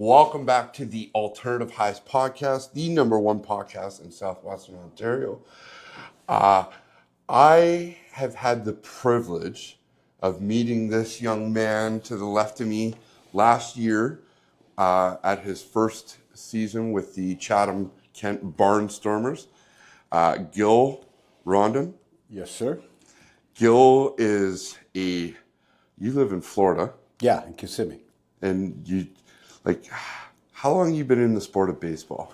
Welcome back to the Alternative Highs podcast, the number one podcast in Southwestern Ontario. I have had the privilege of meeting this young man to the left of me last year at his first season with the Chatham Kent Barnstormers. Gil Rondon. Yes, sir. Gil is you live in Florida. Yeah, in Kissimmee. And you, how long have you been in the sport of baseball?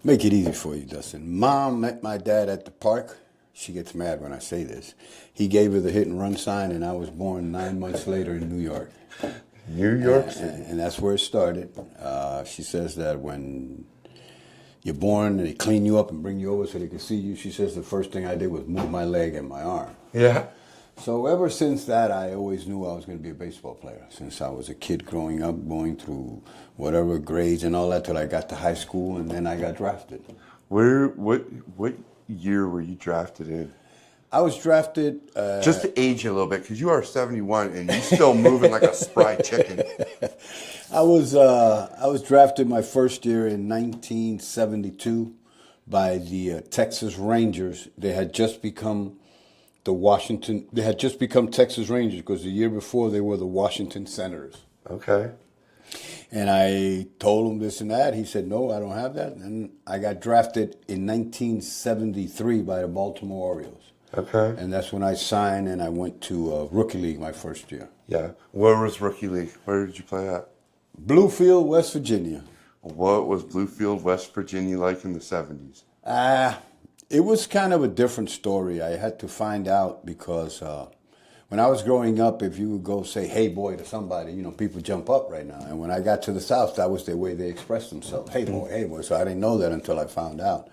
Make it easy for you, Dustin. Mom met my dad at the park. She gets mad when I say this. He gave her the hit and run sign, and I was born 9 months later in New York. New York City. And that's where it started. She says that when you're born and they clean you up and bring you over so they can see you, she says the first thing I did was move my leg and my arm. Yeah. So ever since that, I always knew I was going to be a baseball player. Since I was a kid growing up, going through whatever grades and all that till I got to high school, and then I got drafted. What year were you drafted in? I was drafted... Just to age you a little bit, because you are 71 and you're still moving like a spry chicken. I was drafted my first year in 1972 by the Texas Rangers. They had just become Texas Rangers because the year before they were the Washington Senators. Okay. And I told him this and that. He said, no, I don't have that. And I got drafted in 1973 by the Baltimore Orioles. Okay. And that's when I signed and I went to Rookie League my first year. Yeah. Where was Rookie League? Where did you play at? Bluefield, West Virginia. What was Bluefield, West Virginia like in the 70s? It was kind of a different story. I had to find out because when I was growing up, if you would go say, hey, boy, to somebody, people jump up right now. And when I got to the South, that was the way they expressed themselves. Hey, boy, hey, boy. So I didn't know that until I found out.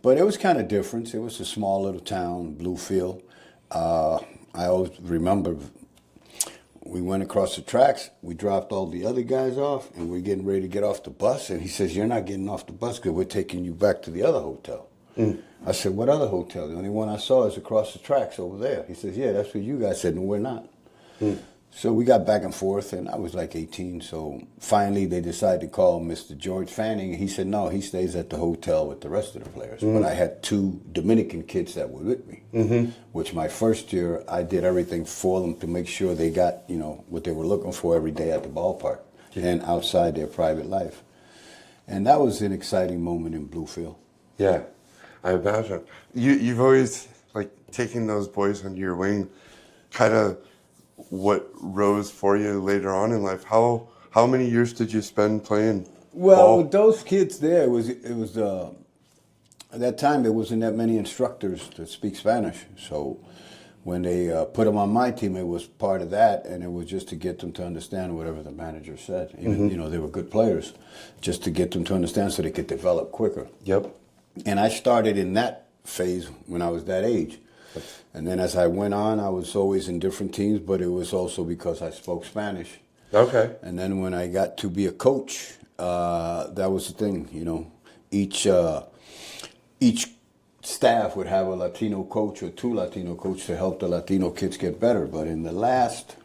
But it was kind of different. It was a small little town, Bluefield. I always remember we went across the tracks. We dropped all the other guys off, and we're getting ready to get off the bus. And he says, you're not getting off the bus because we're taking you back to the other hotel. I said, what other hotel? The only one I saw is across the tracks over there. He says, yeah, that's where you guys said. No, we're not. So we got back and forth, and I was like 18. So finally they decided to call Mr. George Fanning. He said, no, he stays at the hotel with the rest of the players. But I had two Dominican kids that were with me, which my first year I did everything for them to make sure they got, what they were looking for every day at the ballpark and outside their private life. And that was an exciting moment in Bluefield. Yeah. I imagine. You've always, taking those boys under your wing, kind of what rose for you later on in life. How many years did you spend playing ball? With those kids there, it was at that time there wasn't that many instructors that speak Spanish. So when they put them on my team, it was part of that, and it was just to get them to understand whatever the manager said. Even, they were good players, just to get them to understand so they could develop quicker. Yep. And I started in that phase when I was that age. And then as I went on, I was always in different teams, but it was also because I spoke Spanish. Okay. And then when I got to be a coach, that was the thing, Each staff would have a Latino coach or two Latino coaches to help the Latino kids get better. But in the last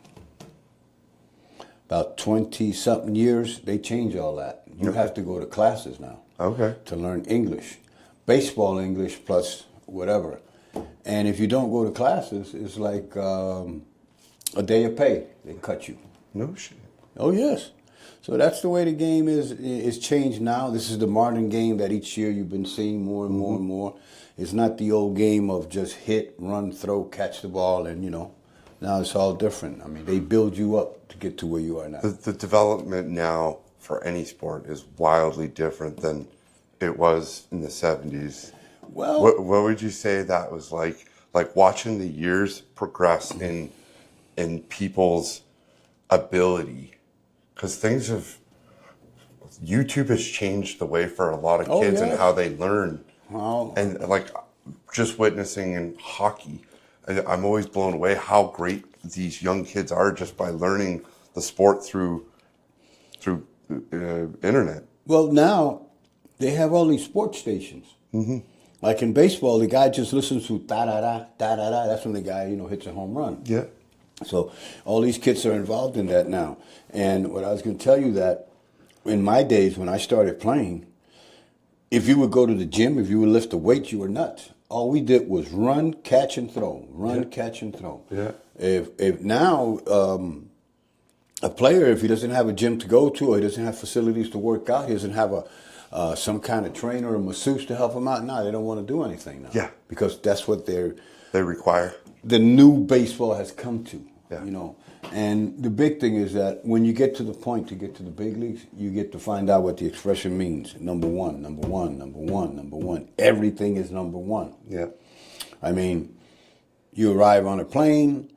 about 20-something years, they changed all that. You have to go to classes now. Okay. To learn English. Baseball English plus whatever. And if you don't go to classes, it's like a day of pay. They cut you. No shit. Oh, yes. So that's the way the game is changed now. This is the modern game that each year you've been seeing more and more and more. It's not the old game of just hit, run, throw, catch the ball, and, now it's all different. I mean, they build you up to get to where you are now. The development now for any sport is wildly different than it was in the 70s. Well, what would you say that was like watching the years progress in people's ability? Because YouTube has changed the way for a lot of kids and how they learn. Well, And just witnessing in hockey, I'm always blown away how great these young kids are just by learning the sport through internet. Well, now they have all these sports stations. Like in baseball, the guy just listens to da-da-da, da-da-da. That's when the guy, hits a home run. Yeah. So all these kids are involved in that now. And what I was going to tell you that in my days when I started playing, if you would go to the gym, if you would lift a weight, you were nuts. All we did was run, catch, and throw. Run, catch, and throw. Yeah. If now a player, if he doesn't have a gym to go to, or he doesn't have facilities to work out, he doesn't have some kind of trainer or masseuse to help him out. No, they don't want to do anything now. Yeah. Because that's what they require. The new baseball has come to. Yeah. You know. And the big thing is that when you get to the point to get to the big leagues, you get to find out what the expression means. Number one, number one, number one, number one. Everything is number one. Yeah. I mean, you arrive on a plane,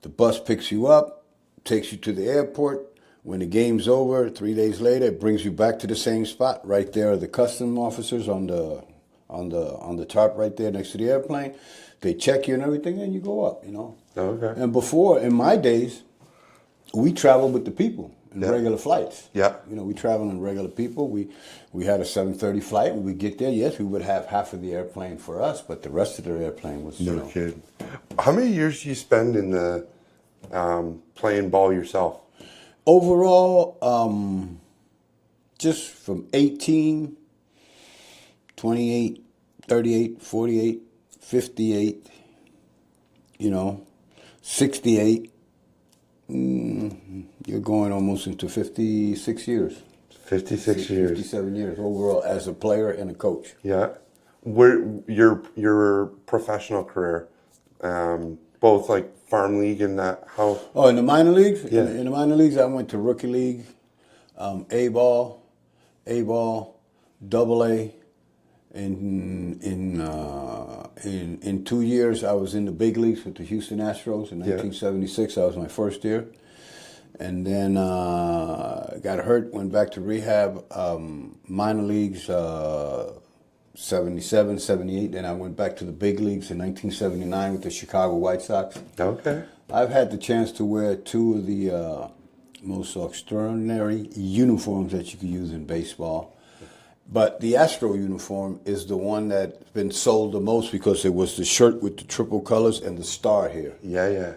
the bus picks you up, takes you to the airport. When the game's over, 3 days later, it brings you back to the same spot. Right there are the custom officers on the tarp right there next to the airplane. They check you and everything, and you go up, you know. Okay. And before, in my days, we traveled with the people in Yeah. regular flights. Yeah. You know, we traveled in regular people. We had a 7:30 flight. We would get there. Yes, we would have half of the airplane for us, but the rest of the airplane was, No kidding. How many years do you spend in the playing ball yourself? Overall, just from 18, 28, 38, 48, 58, you know, 68. You're going almost into 56 years. 56 years. 57 years overall as a player and a coach. Yeah. Where your professional career, both like farm league and that, how? Oh, in the minor leagues? Yeah. In the minor leagues, I went to rookie league, A-ball, double A. In 2 years, I was in the big leagues with the Houston Astros. In 1976, that was my first year. And then got hurt, went back to rehab, minor leagues, 77, 78. Then I went back to the big leagues in 1979 with the Chicago White Sox. Okay. I've had the chance to wear two of the most extraordinary uniforms that you could use in baseball. But the Astro uniform is the one that's been sold the most because it was the shirt with the triple colors and the star here. Yeah.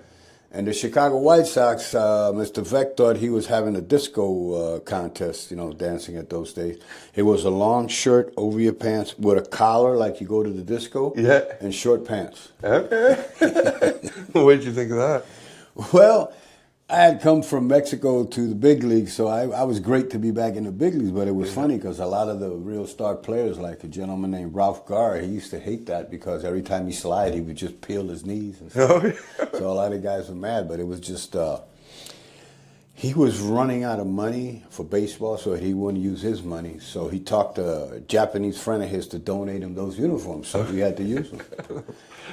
And the Chicago White Sox, Mr. Vec thought he was having a disco contest, you know, dancing at those days. It was a long shirt over your pants with a collar like you go to the disco. Yeah. And short pants. Okay. What did you think of that? Well, I had come from Mexico to the big leagues, so I was great to be back in the big leagues, but it was funny because a lot of the real star players, like a gentleman named Ralph Garr, he used to hate that because every time he slid, he would just peel his knees and stuff. Oh, yeah. So a lot of guys were mad, but it was just, he was running out of money for baseball, so he wouldn't use his money. So he talked to a Japanese friend of his to donate him those uniforms, so we had to use them.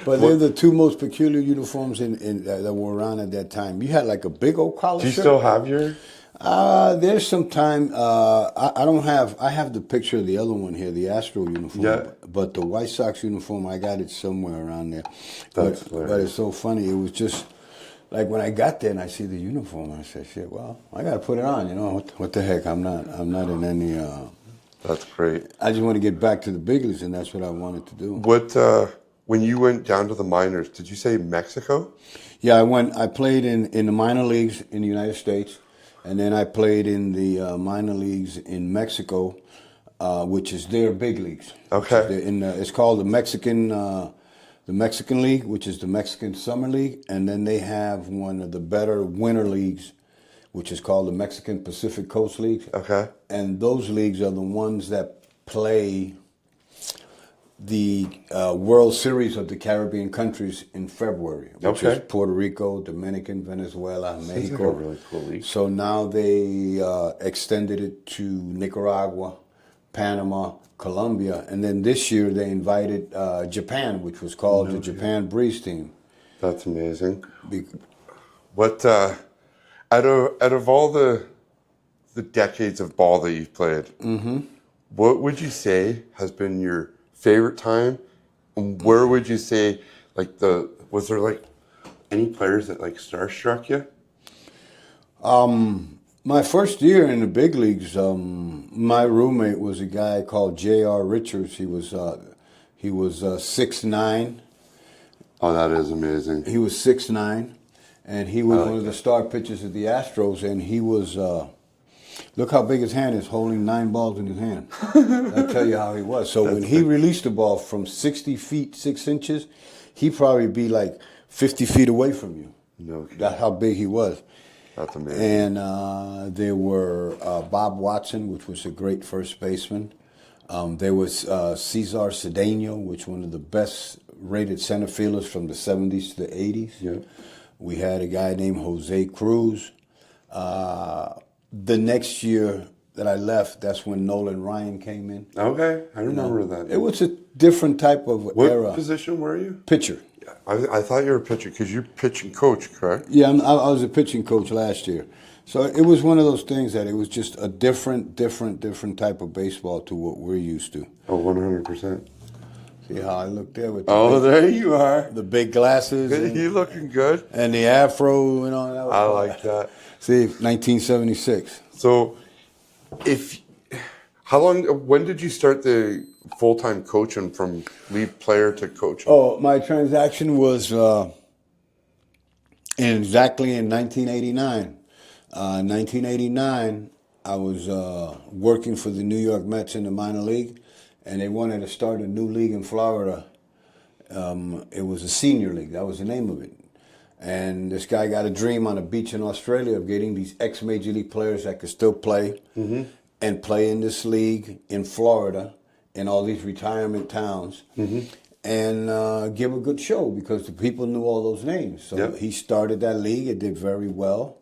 But they're the two most peculiar uniforms that were around at that time. You had like a big old collar Do you shirt. still have your? There's some time. I don't have. I have the picture of the other one here, the Astro uniform. Yeah. But the White Sox uniform, I got it somewhere around there. That's But it's so funny. It was just like when I got there and I see the uniform, I said, "Shit, well, I got to put it on." You know, what the heck? I'm not in any. That's great. I just want to get back to the big leagues, and that's what I wanted to do. What when you went down to the minors? Did you say Mexico? Yeah, I played in the minor leagues in the United States, and then I played in the minor leagues in Mexico, which is their big leagues. Okay. It's called the Mexican League, which is the Mexican Summer League, and then they have one of the better winter leagues, which is called the Mexican Pacific Coast League. Okay. And those leagues are the ones that play the World Series of the Caribbean countries in February, which is Puerto Rico, Dominican, Venezuela, Mexico. Seems like a really cool league. So now they extended it to Nicaragua, Panama, Colombia, and then this year they invited Japan, which was called the Japan Breeze Team. That's amazing. What out of all the decades of ball that you've played, what would you say has been your favorite time? And where would you say was there like any players that like starstruck you? My first year in the big leagues, my roommate was a guy called J.R. Richards. He was 6'9". Oh, that is amazing. He was 6'9", and he was one of the star pitchers of the Astros, and he was. Look how big his hand is, holding 9 balls in his hand. I'll tell you how he was. So when he released the ball from 60 feet, 6 inches, he'd probably be like 50 feet away from you. No kidding. That's how big he was. That's amazing. And there were Bob Watson, which was a great first baseman. There was Cesar Cedeno, which one of the best rated center fielders from the 70s to the 80s. Yeah. We had a guy named Jose Cruz. The next year that I left, that's when Nolan Ryan came in. Okay, I remember that. It was a different type of era. What position were you? Pitcher. Yeah, I thought you were a pitcher because you pitch and coach, correct? Yeah, I was a pitching coach last year. So it was one of those things that it was just a different type of baseball to what we're used to. Oh, 100%. See how I look there with There you are. the big glasses You looking good. and the afro and all that. I like that. See, 1976. So, when did you start the full-time coaching from lead player to coach? Oh, my transaction was exactly in 1989. 1989, I was working for the New York Mets in the minor league, and they wanted to start a new league in Florida. It was a senior league. That was the name of it. And this guy got a dream on a beach in Australia of getting these ex-major league players that could still play and play in this league in Florida in all these retirement towns and give a good show because the people knew all those names. So he started that league. It did very well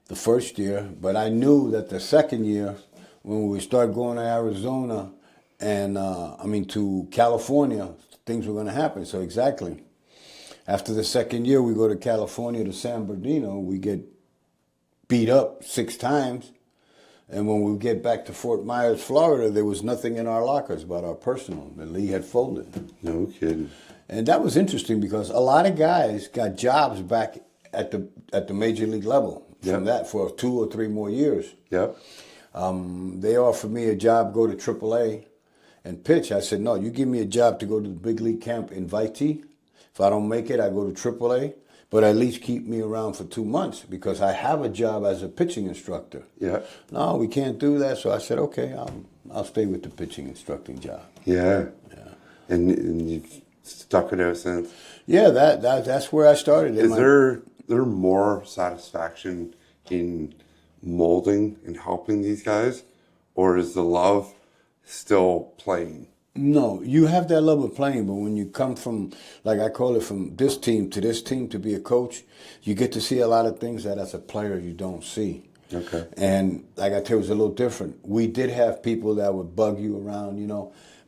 the first year. But I knew that the second year, when we started going to Arizona and, to California, things were going to happen. So exactly. After the second year, we go to California to San Bernardino. We get beat up 6 times. And when we get back to Fort Myers, Florida, there was nothing in our lockers but our personal. The league had folded. No kidding. And that was interesting because a lot of guys got jobs back at the major league level from that for 2 or 3 more years. Yep. They offered me a job, go to AAA and pitch. I said, no, you give me a job to go to the big league camp invitee. If I don't make it, I go to AAA, but at least keep me around for 2 months because I have a job as a pitching instructor. Yeah. No, we can't do that. So I said, okay, I'll stay with the pitching instructing job. Yeah. And you've stuck it out since. Yeah, that's where I started. Is there more satisfaction in molding and helping these guys, or is the love still playing? No, you have that love of playing, but when you come from, like I call it, from this team to this team to be a coach, you get to see a lot of things that as a player you don't see. Okay. And like I tell you, it was a little different. We did have people that would bug you around,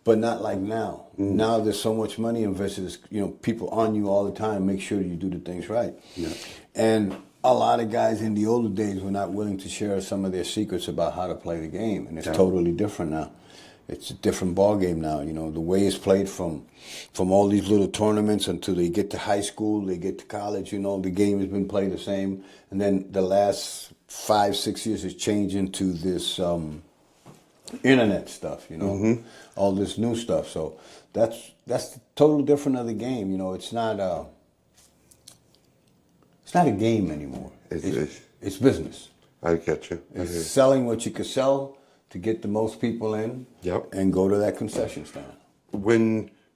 but not like now. Now there's so much money invested, people on you all the time, make sure you do the things right. Yeah. And a lot of guys in the older days were not willing to share some of their secrets about how to play the game, and it's totally different now. It's a different ball game now, the way it's played from all these little tournaments until they get to high school, they get to college, the game has been played the same. And then the last 5-6 years has changed into this internet stuff, all this new stuff. So that's the total different of the game. It's not a game anymore. It's business. I get you. It's selling what you could sell to get the most people in and go to that concession stand.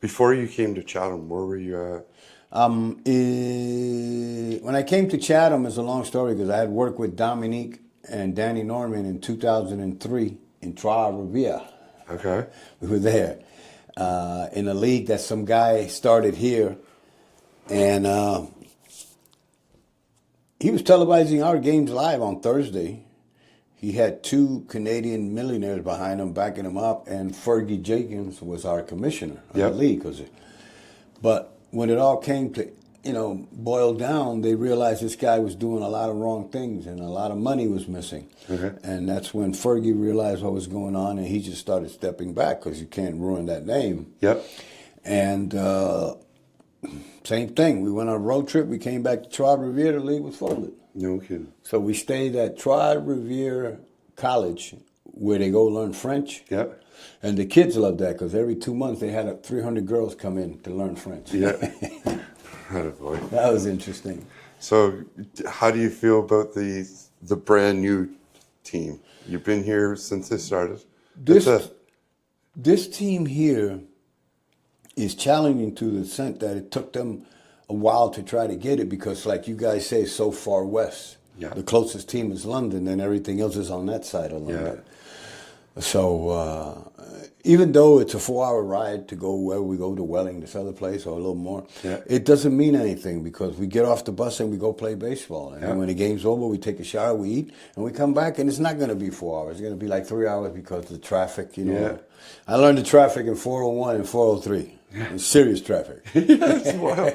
Before you came to Chatham, where were you at? When I came to Chatham, it's a long story because I had worked with Dominique and Danny Norman in 2003 in Trois-Rivières. Okay. We were there in a league that some guy started here, and he was televising our games live on Thursday. He had 2 Canadian millionaires behind him, backing him up, and Fergie Jenkins was our commissioner of the league. But when it all came to, boil down, they realized this guy was doing a lot of wrong things and a lot of money was missing. And that's when Fergie realized what was going on, and he just started stepping back because you can't ruin that name. Yep. And same thing. We went on a road trip. We came back to Trois-Rivières. The league was folded. No kidding. So we stayed at Trois-Rivières College, where they go learn French. Yep. And the kids loved that because every 2 months they had 300 girls come in to learn French. Yeah. Boy. That was interesting. So, how do you feel about the brand new team? You've been here since they started. This this team here is challenging to the extent that it took them a while to try to get it because, like you guys say, it's so far west. Yeah. The closest team is London, and everything else is on that side of London. Yeah. So even though it's a 4-hour ride to go where we go to Welling, this other place, or a little more, Yeah. it doesn't mean anything because we get off the bus and we go play baseball. And then when the game's over, we take a shower, we eat, and we come back, and it's not going to be 4 hours. It's going to be like 3 hours because of the traffic, you know. Yeah. I learned the traffic in 401 and 403. It's serious traffic. Yes, wow.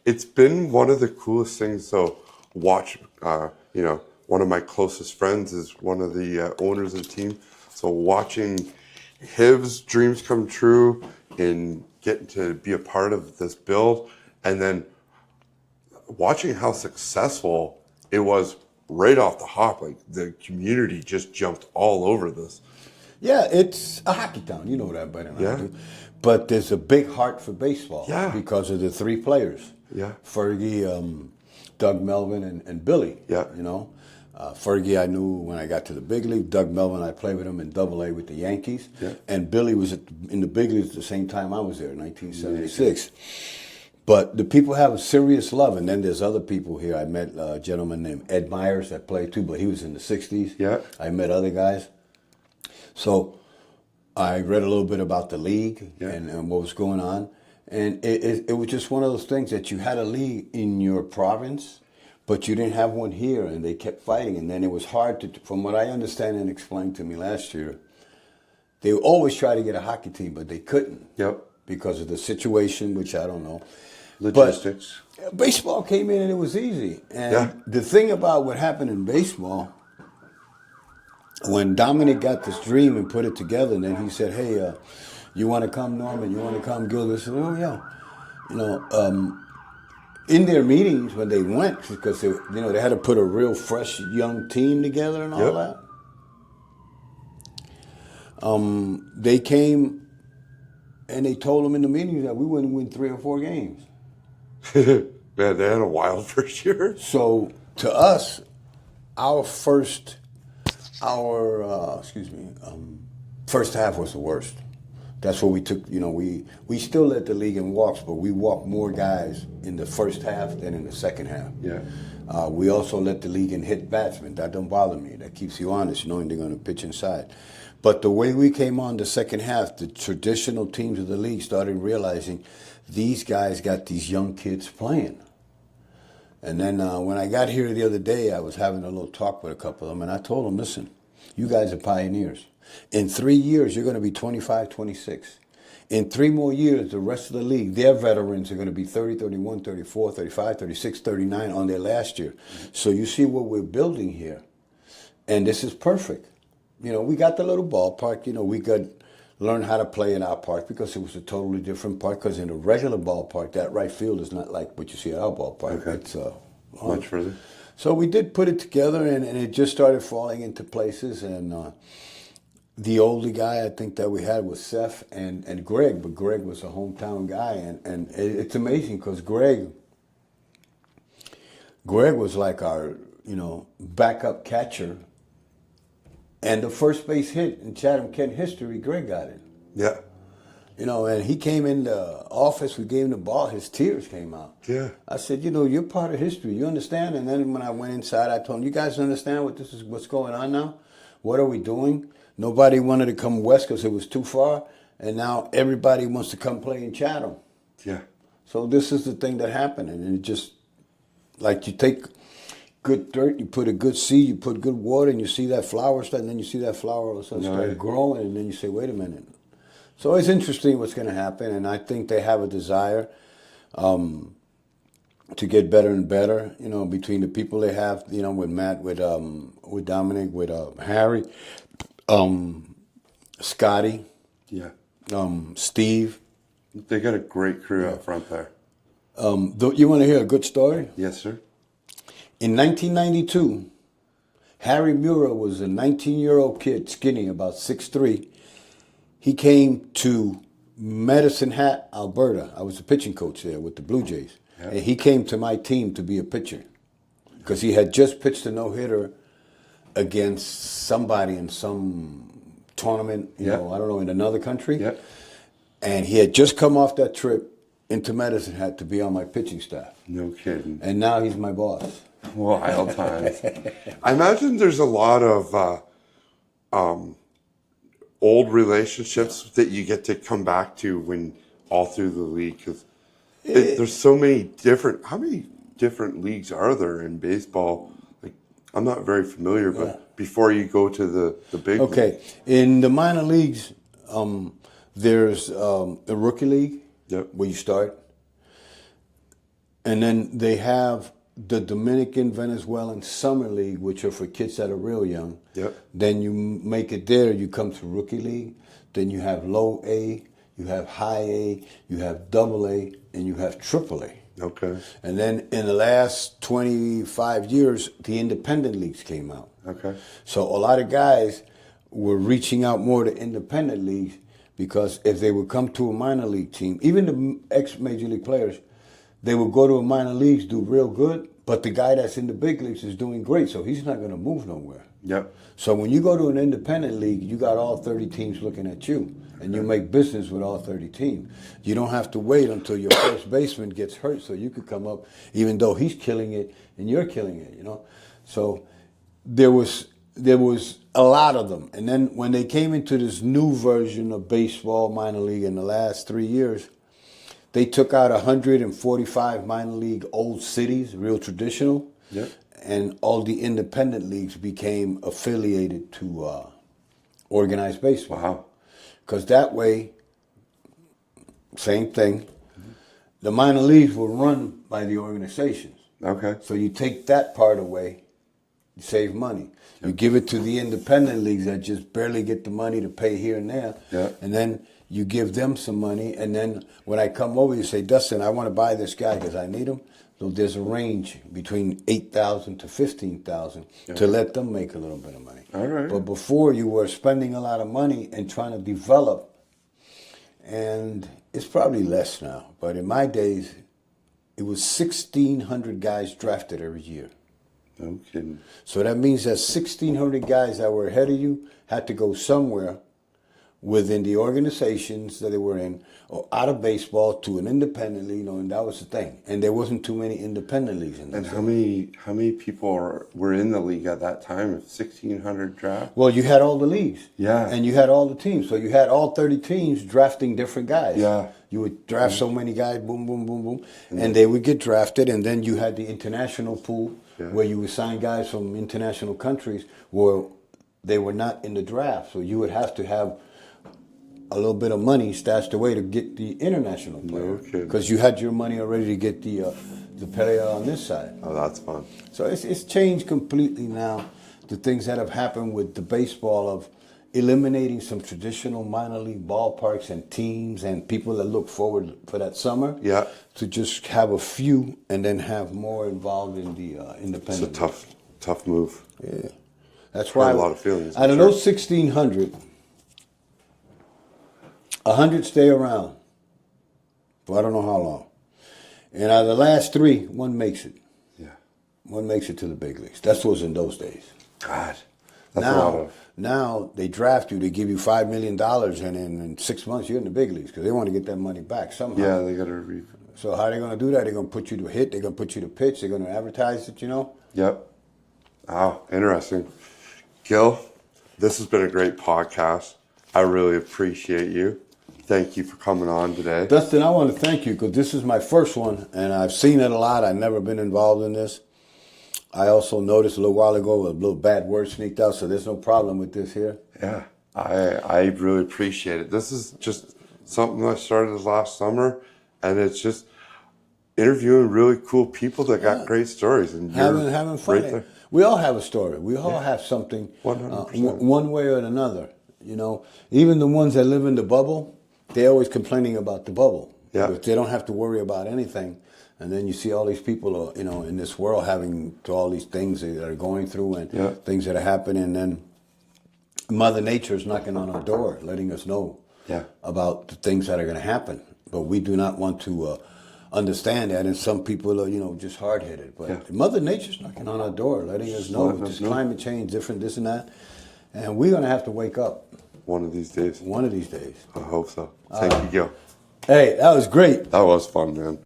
It's been one of the coolest things. So watch, one of my closest friends is one of the owners of the team. So watching his dreams come true in getting to be a part of this build, and then watching how successful it was right off the hop. Like the community just jumped all over this. Yeah, it's a hockey town. You know that better than I Yeah. do. But there's a big heart for baseball Yeah. because of the three players. Yeah. Fergie, Doug Melvin, and Billy. Yeah. You know, Fergie I knew when I got to the big league. Doug Melvin I played with him in Double-A with the Yankees. Yeah. And Billy was in the big leagues at the same time I was there, 1976. But the people have a serious love, and then there's other people here. I met a gentleman named Ed Myers that played too, but he was in the 60s. Yeah. I met other guys. So I read a little bit about the league and what was going on. And it was just one of those things that you had a league in your province, but you didn't have one here, and they kept fighting. And then it was hard to, from what I understand and explained to me last year, they always try to get a hockey team, but they couldn't. Yep. Because of the situation, which I don't know. Logistics. But baseball came in and it was easy. And Yeah. the thing about what happened in baseball, when Dominic got this dream and put it together, and then he said, "Hey, you want to come, Norman? You want to come, Gil?" I said, "Oh yeah." You know, in their meetings when they went, because they had to put a real fresh young team together and all that. They came and they told them in the meetings that we wouldn't win 3 or 4 games. Man, they had a wild first year. So to us, our first half was the worst. That's what we took. You know, we still led the league in walks, but we walked more guys in the first half than in the second half. Yeah. We also led the league in hit batsmen. That don't bother me. That keeps you honest, knowing they're going to pitch inside. But the way we came on the second half, the traditional teams of the league started realizing these guys got these young kids playing. And then when I got here the other day, I was having a little talk with a couple of them, and I told them, listen, you guys are pioneers. In 3 years, you're going to be 25, 26. In 3 more years, the rest of the league, their veterans are going to be 30, 31, 34, 35, 36, 39 on their last year. So you see what we're building here. And this is perfect. You know, we got the little ballpark. You know, we could learn how to play in our park because it was a totally different park. Because in a regular ballpark, that right field is not like what you see at our ballpark. Okay. It's Much further. So we did put it together, and it just started falling into places. And the older guy I think that we had was Seth and Greg, but Greg was a hometown guy. And it's amazing because Greg was like our, backup catcher. And the first base hit in Chatham Kent history, Greg got it. Yeah. And he came in the office, we gave him the ball, his tears came out. Yeah. I said, you're part of history, you understand? And then when I went inside, I told him, you guys understand what's going on now? What are we doing? Nobody wanted to come west because it was too far, and now everybody wants to come play in Chatham. Yeah. So this is the thing that happened, and it just, like you take good dirt, you put a good seed, you put good water, and you see that flower start, and then you see that flower all of a sudden start growing, and then you say, wait a minute. So it's interesting what's going to happen, and I think they have a desire to get better and better, between the people they have, with Matt, with Dominic, with Harry, Scotty, Yeah. Steve. They got a great crew out front there. You want to hear a good story? Yes, sir. In 1992, Harry Mura was a 19-year-old kid, skinny, about 6'3". He came to Medicine Hat, Alberta. I was a pitching coach there with the Blue Jays. Yeah. And he came to my team to be a pitcher because he had just pitched a no-hitter against somebody in some tournament, you know, I don't know, in another country. Yeah. And he had just come off that trip into Medicine Hat to be on my pitching staff. No kidding. And now he's my boss. Wild times. I imagine there's a lot of old relationships that you get to come back to when all through the league, because there's so many different. How many different leagues are there in baseball? Like, I'm not very familiar, but before you go to the big league. In the minor leagues, there's the rookie league where you start, and then they have the Dominican Venezuelan Summer League, which are for kids that are real young. Then you make it there, you come to Rookie League. Then you have Low A, you have High A, you have Double A, and you have Triple A. Okay. And then in the last 25 years, the independent leagues came out. Okay. So a lot of guys were reaching out more to independent leagues because if they would come to a minor league team, even the ex-major league players, they would go to a minor leagues, do real good, but the guy that's in the big leagues is doing great, so he's not going to move nowhere. So when you go to an independent league, you got all 30 teams looking at you, and you make business with all 30 teams. You don't have to wait until your first baseman gets hurt so you could come up, even though he's killing it and you're killing it, you know. So there was a lot of them. And then when they came into this new version of baseball minor league in the last 3 years, they took out 145 minor league old cities, real traditional, and all the independent leagues became affiliated to organized baseball. Wow. Because that way, same thing, the minor leagues were run by the organizations. Okay. So you take that part away, you save money. You give it to the independent leagues that just barely get the money to pay here and there. And then you give them some money, and then when I come over, you say, Dustin, I want to buy this guy because I need him. So there's a range between $8,000 to $15,000 to let them make a little bit of money. All right. But before, you were spending a lot of money and trying to develop, and it's probably less now. But in my days, it was 1,600 guys drafted every year. No kidding. So that means that 1,600 guys that were ahead of you had to go somewhere within the organizations that they were in, or out of baseball to an independent league, you know, and that was the thing. And there wasn't too many independent leagues in there. And how many people were in the league at that time? 1,600 draft? Well, you had all the leagues. Yeah. And you had all the teams. So you had all 30 teams drafting different guys. Yeah. You would draft so many guys, boom, boom, boom, boom, and they would get drafted. And then you had the international pool where you would sign guys from international countries where they were not in the draft. So you would have to have a little bit of money stashed away to get the international player, because you had your money already to get the player on this side. Oh, that's fun. So it's changed completely now. The things that have happened with the baseball of eliminating some traditional minor league ballparks and teams and people that look forward for that summer. To just have a few and then have more involved in the independent. It's a tough move. Yeah, that's why a lot of feelings. Out of those 1,600. 100 stay around for I don't know how long. And out of the last 3, one makes it. One makes it to the big leagues. That was in those days. God. That's a lot of... Now they draft you, they give you $5 million, and in 6 months you're in the big leagues because they want to get that money back somehow. Yeah, they got to... So how are they going to do that? They're going to put you to hit, they're going to put you to pitch, they're going to advertise it, you know? Oh, interesting. Gil, this has been a great podcast. I really appreciate you. Thank you for coming on today. Dustin, I want to thank you because this is my first one, and I've seen it a lot. I've never been involved in this. I also noticed a little while ago a little bad word sneaked out, so there's no problem with this here. Yeah, I really appreciate it. This is just something I started last summer, and it's just interviewing really cool people that got great stories. And having fun. Right there. We all have a story. We all have something, 100%. One way or another. You know, even the ones that live in the bubble, they're always complaining about the bubble. But they don't have to worry about anything. And then you see all these people, you know, in this world having to all these things that are going through and things that are happening. And then Mother Nature is knocking on our door, letting us know about the things that are going to happen. But we do not want to understand that, and some people are, just hard headed. But Mother Nature's knocking on our door, letting us know letting us this know. climate change, different, this and that, and we're gonna have to wake up One of these days. one of these days. I hope so. Thank you, Gil. Hey, that was great. That was fun, man.